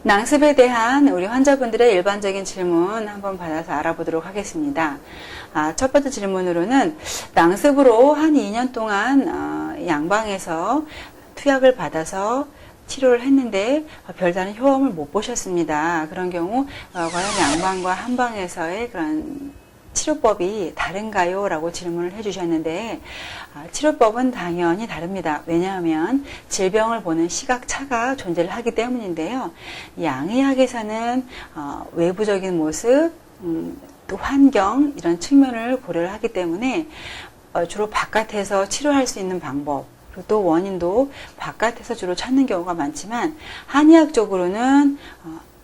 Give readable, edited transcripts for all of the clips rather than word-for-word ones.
낭습에 대한 우리 환자분들의 일반적인 질문 한번 받아서 알아보도록 하겠습니다. 첫 번째 질문으로는 낭습으로 한 2년 동안 양방에서 투약을 받아서 치료를 했는데 별다른 효험을 못 보셨습니다. 그런 경우 과연 양방과 한방에서의 그런 치료법이 다른가요? 라고 질문을 해주셨는데 치료법은 당연히 다릅니다. 왜냐하면 질병을 보는 시각차가 존재를 하기 때문인데요. 양의학에서는 외부적인 모습, 또 환경 이런 측면을 고려를 하기 때문에 주로 바깥에서 치료할 수 있는 방법, 또 원인도 바깥에서 주로 찾는 경우가 많지만 한의학적으로는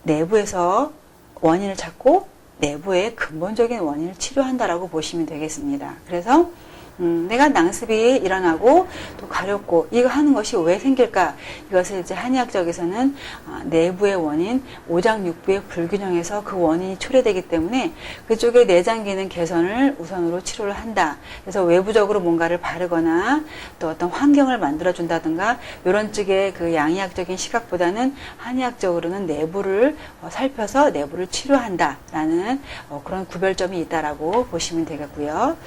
내부에서 원인을 찾고 내부의 근본적인 원인을 치료한다라고 보시면 되겠습니다. 그래서 내가 낭습이 일어나고 또 가렵고 이거 하는 것이 왜 생길까? 이것을 이제 한의학적에서는 내부의 원인, 오장육부의 불균형에서 그 원인이 초래되기 때문에 그쪽의 내장 기능 개선을 우선으로 치료를 한다. 그래서 외부적으로 뭔가를 바르거나 또 어떤 환경을 만들어 준다든가 이런 쪽의 그 양의학적인 시각보다는 한의학적으로는 내부를 살펴서 내부를 치료한다라는 그런 구별점이 있다라고 보시면 되겠고요.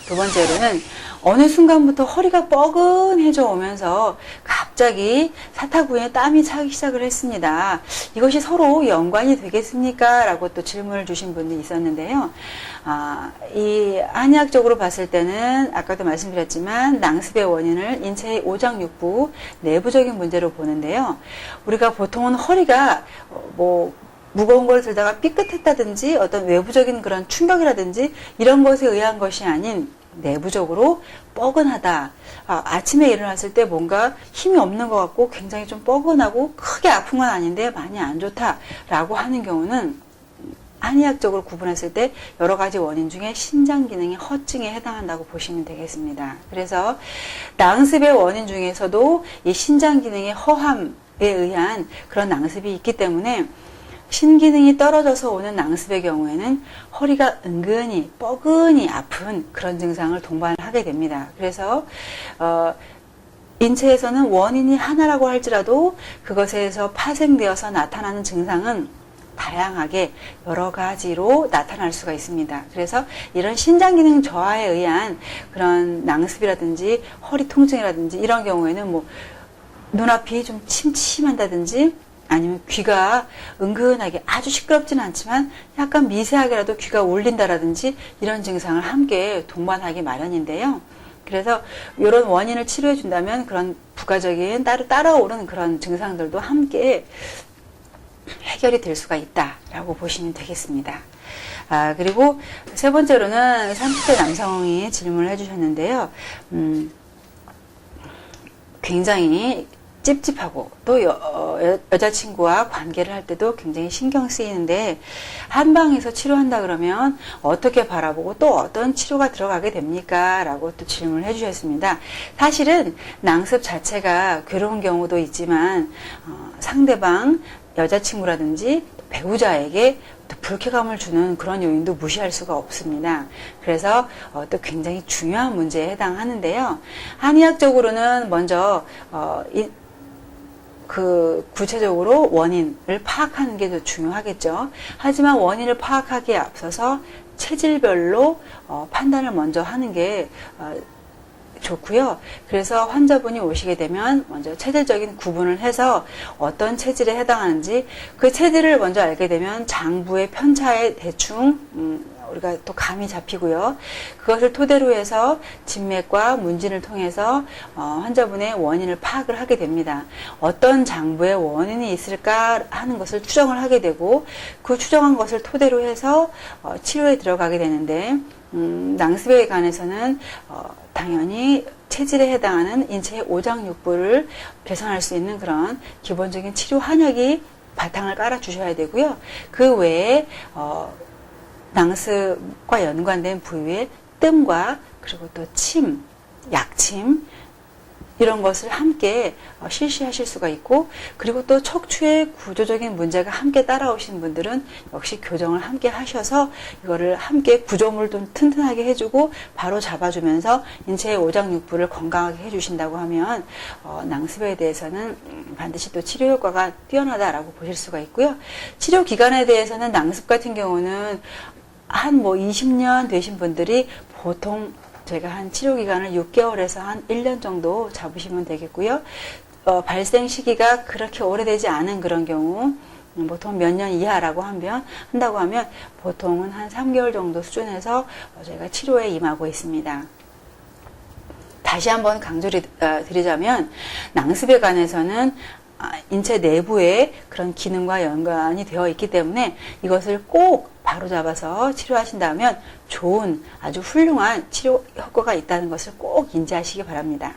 두 번째로는 어느 순간부터 허리가 뻐근해져 오면서 갑자기 사타구니에 땀이 차기 시작을 했습니다. 이것이 서로 연관이 되겠습니까? 라고 또 질문을 주신 분이 있었는데요. 이 한의학적으로 봤을 때는 아까도 말씀드렸지만 낭습의 원인을 인체의 오장육부 내부적인 문제로 보는데요. 우리가 보통은 허리가 무거운 걸 들다가 삐끗했다든지 어떤 외부적인 그런 충격이라든지 이런 것에 의한 것이 아닌 내부적으로 뻐근하다. 아침에 일어났을 때 뭔가 힘이 없는 것 같고 굉장히 좀 뻐근하고 크게 아픈 건 아닌데 많이 안 좋다라고 하는 경우는 한의학적으로 구분했을 때 여러 가지 원인 중에 신장 기능의 허증에 해당한다고 보시면 되겠습니다. 그래서 낭습의 원인 중에서도 이 신장 기능의 허함에 의한 그런 낭습이 있기 때문에 신기능이 떨어져서 오는 낭습의 경우에는 허리가 은근히 뻐근히 아픈 그런 증상을 동반하게 됩니다. 그래서 인체에서는 원인이 하나라고 할지라도 그것에서 파생되어서 나타나는 증상은 다양하게 여러 가지로 나타날 수가 있습니다. 그래서 이런 신장기능 저하에 의한 그런 낭습이라든지 허리 통증이라든지 이런 경우에는 눈앞이 좀 침침한다든지 아니면 귀가 은근하게 아주 시끄럽지는 않지만 약간 미세하게라도 귀가 울린다라든지 이런 증상을 함께 동반하기 마련인데요. 그래서 이런 원인을 치료해 준다면 그런 부가적인 따라오는 그런 증상들도 함께 해결이 될 수가 있다라고 보시면 되겠습니다. 그리고 세 번째로는 30대 남성이 질문을 해주셨는데요. 굉장히 찝찝하고 또 여자친구와 관계를 할 때도 굉장히 신경 쓰이는데 한방에서 치료한다 그러면 어떻게 바라보고 또 어떤 치료가 들어가게 됩니까? 라고 또 질문을 해주셨습니다. 사실은 낭습 자체가 괴로운 경우도 있지만 상대방 여자친구라든지 배우자에게 또 불쾌감을 주는 그런 요인도 무시할 수가 없습니다. 그래서 또 굉장히 중요한 문제에 해당하는데요. 한의학적으로는 먼저 구체적으로 원인을 파악하는 게 더 중요하겠죠. 하지만 원인을 파악하기에 앞서서 체질별로 판단을 먼저 하는 게 좋고요. 그래서 환자분이 오시게 되면 먼저 체질적인 구분을 해서 어떤 체질에 해당하는지 그 체질을 먼저 알게 되면 장부의 편차에 대충 우리가 또 감이 잡히고요. 그것을 토대로 해서 진맥과 문진을 통해서 환자분의 원인을 파악을 하게 됩니다. 어떤 장부에 원인이 있을까 하는 것을 추정을 하게 되고 그 추정한 것을 토대로 해서 치료에 들어가게 되는데 낭습에 관해서는 당연히 체질에 해당하는 인체의 오장육부를 개선할 수 있는 그런 기본적인 치료 한약이 바탕을 깔아 주셔야 되고요. 그 외에 낭습과 연관된 부위의 뜸과 그리고 또 침, 약침 이런 것을 함께 실시하실 수가 있고, 그리고 또 척추의 구조적인 문제가 함께 따라오신 분들은 역시 교정을 함께 하셔서 이거를 함께 구조물을 좀 튼튼하게 해주고 바로 잡아주면서 인체의 오장육부를 건강하게 해주신다고 하면 낭습에 대해서는 반드시 또 치료 효과가 뛰어나다라고 보실 수가 있고요. 치료 기간에 대해서는 낭습 같은 경우는 한 20년 되신 분들이 보통 제가 한 치료 기간을 6개월에서 한 1년 정도 잡으시면 되겠고요. 발생 시기가 그렇게 오래되지 않은 그런 경우, 보통 몇 년 이하라고 한다고 하면 보통은 한 3개월 정도 수준에서 저희가 치료에 임하고 있습니다. 다시 한번 강조를 드리자면 낭습에 관해서는 인체 내부에 그런 기능과 연관이 되어 있기 때문에 이것을 꼭 바로잡아서 치료하신다면 좋은 아주 훌륭한 치료 효과가 있다는 것을 꼭 인지하시기 바랍니다.